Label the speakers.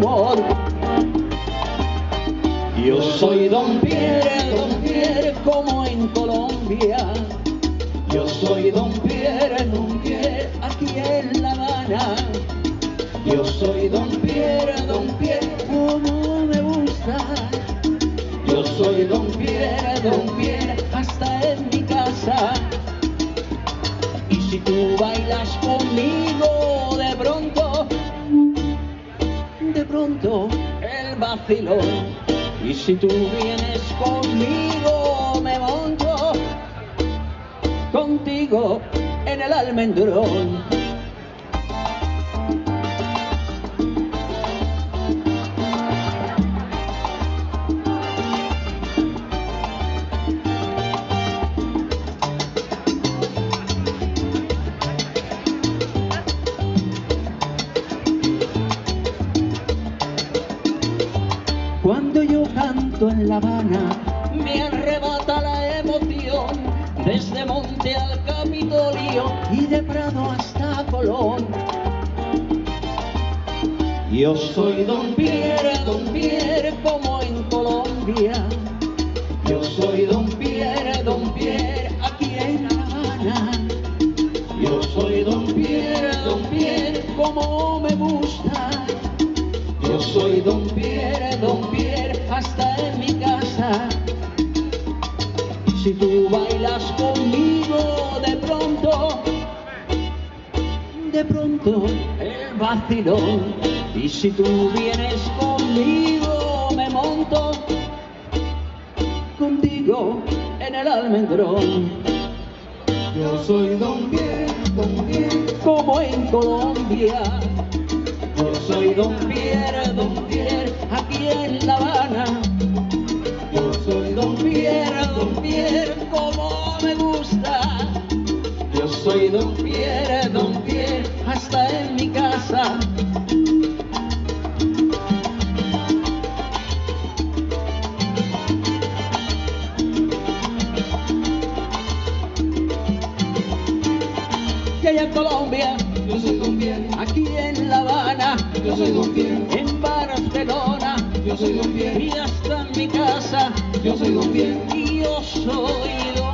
Speaker 1: amor. Yo soy Don Pierre, como en Colombia. Yo soy Don Pierre, aquí en La Habana. Yo soy Don Pierre, como me gusta. Yo soy Don Pierre, hasta en mi casa. Y si tú bailas conmigo, de pronto, el vacilón. Y si tú vienes conmigo, me monto contigo en el almendrón. Cuando yo canto en La Habana, me arrebata la emoción, desde Monte al Capitolio y de Prado hasta Colón. Yo soy Don Pierre, como en Colombia. Yo soy Don Pierre, aquí en La Habana. Yo soy Don Pierre, como me gusta. Yo soy Don Pierre, hasta en mi casa. Si tú bailas conmigo, de pronto, el vacilón. Y si tú vienes conmigo, me monto contigo en el almendrón.
Speaker 2: Yo soy Don Pierre,
Speaker 1: como en Colombia. Yo soy Don Pierre, aquí en La Habana. Yo soy Don Pierre, como me gusta. Yo soy Don Pierre, hasta en mi casa. Y allá en Colombia,
Speaker 2: yo soy Don Pierre,
Speaker 1: aquí en La Habana,
Speaker 2: yo soy Don Pierre,
Speaker 1: en Barcelona,
Speaker 2: yo soy Don Pierre,
Speaker 1: y hasta en mi casa,
Speaker 2: yo soy Don Pierre.
Speaker 1: y yo soy Don